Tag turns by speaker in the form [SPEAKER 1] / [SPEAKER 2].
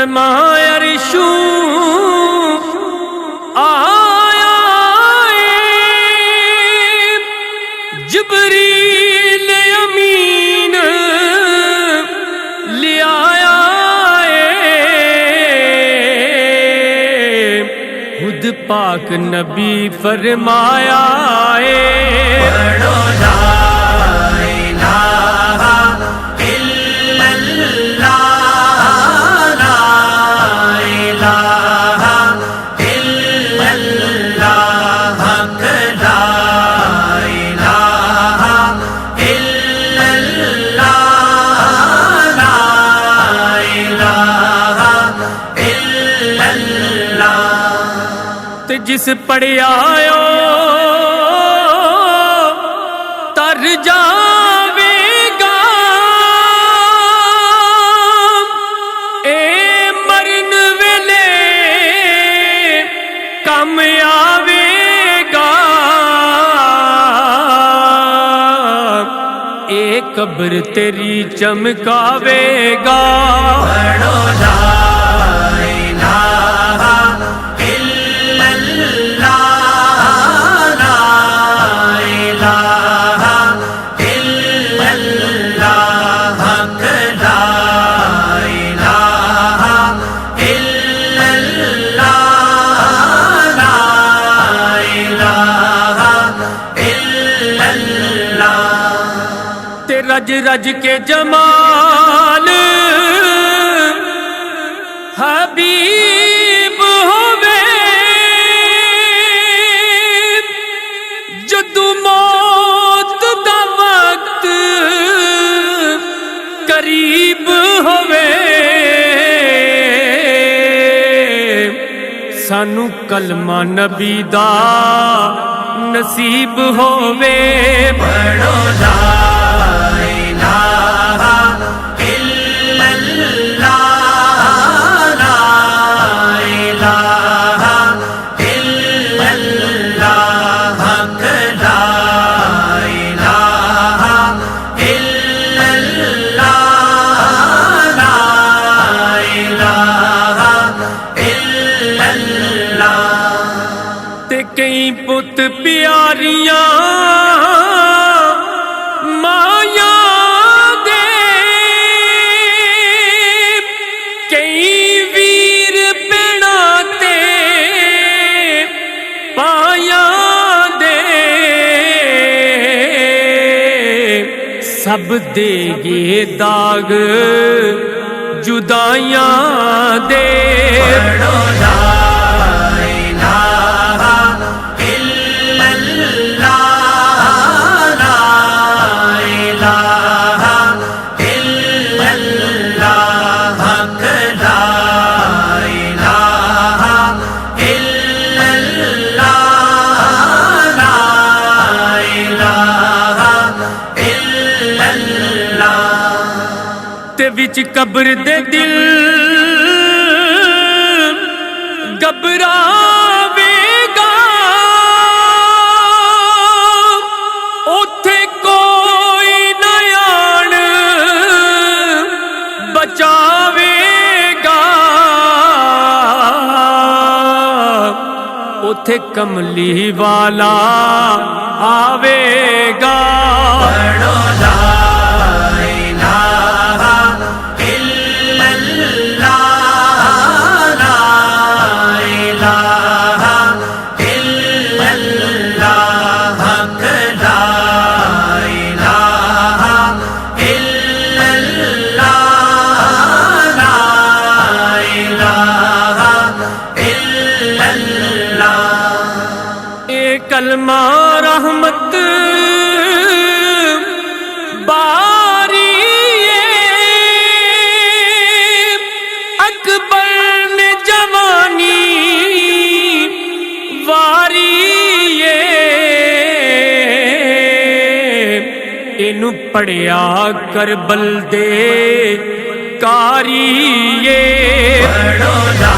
[SPEAKER 1] کلمہ عرشوں آیا جبریل امین لے آیا خود پاک نبی فرمایا
[SPEAKER 2] پڑھو لا الہ الا اللہ، لا الہ الا اللہ، حق لا الہ الا اللہ، لا الہ الا اللہ۔
[SPEAKER 1] تے جس پڑھیا تر جاوے گا، اے مرن ویلے کم آوے گا، اے قبر تیری چمکاوے گا۔
[SPEAKER 2] پڑھو لا الہ الا اللہ، لا الہ الا اللہ، حق لا الہ الا اللہ، لا الہ الا اللہ۔
[SPEAKER 1] تے رج رج کے جمال حبیب ہووے، جدو موت دا وقت قریب ہووے، سانو کلمہ نبی دا نصیب ہووے۔
[SPEAKER 2] پڑھو لا الہ الا اللہ، لا الہ الا اللہ، حق لا الہ الا اللہ، لا الہ الا اللہ۔
[SPEAKER 1] تے کئی پت پیاریاں مایا دے، کئی ویر پیڑا تے پایا دے، سب دے گے داغ جدائیاں دے۔
[SPEAKER 2] پڑھو لا الہ الا اللہ، لا الہ الا اللہ، حق لا الہ الا اللہ، لا الہ الا اللہ۔
[SPEAKER 1] تے وچ قبر دے دل گھبراوے گا، اوتھے کوئی نہ آن بچاوے گا، اوتھے کملی والا آوے گا۔
[SPEAKER 2] پڑھو لا الہ الا اللہ، لا الہ الا اللہ، حق لا الہ الا اللہ، لا الہ الا اللہ۔
[SPEAKER 1] اے کلمہ رحمت باری اکبر نے جوانی واری، اینو پڑھیا کربل دے کاری۔
[SPEAKER 2] پڑھو لا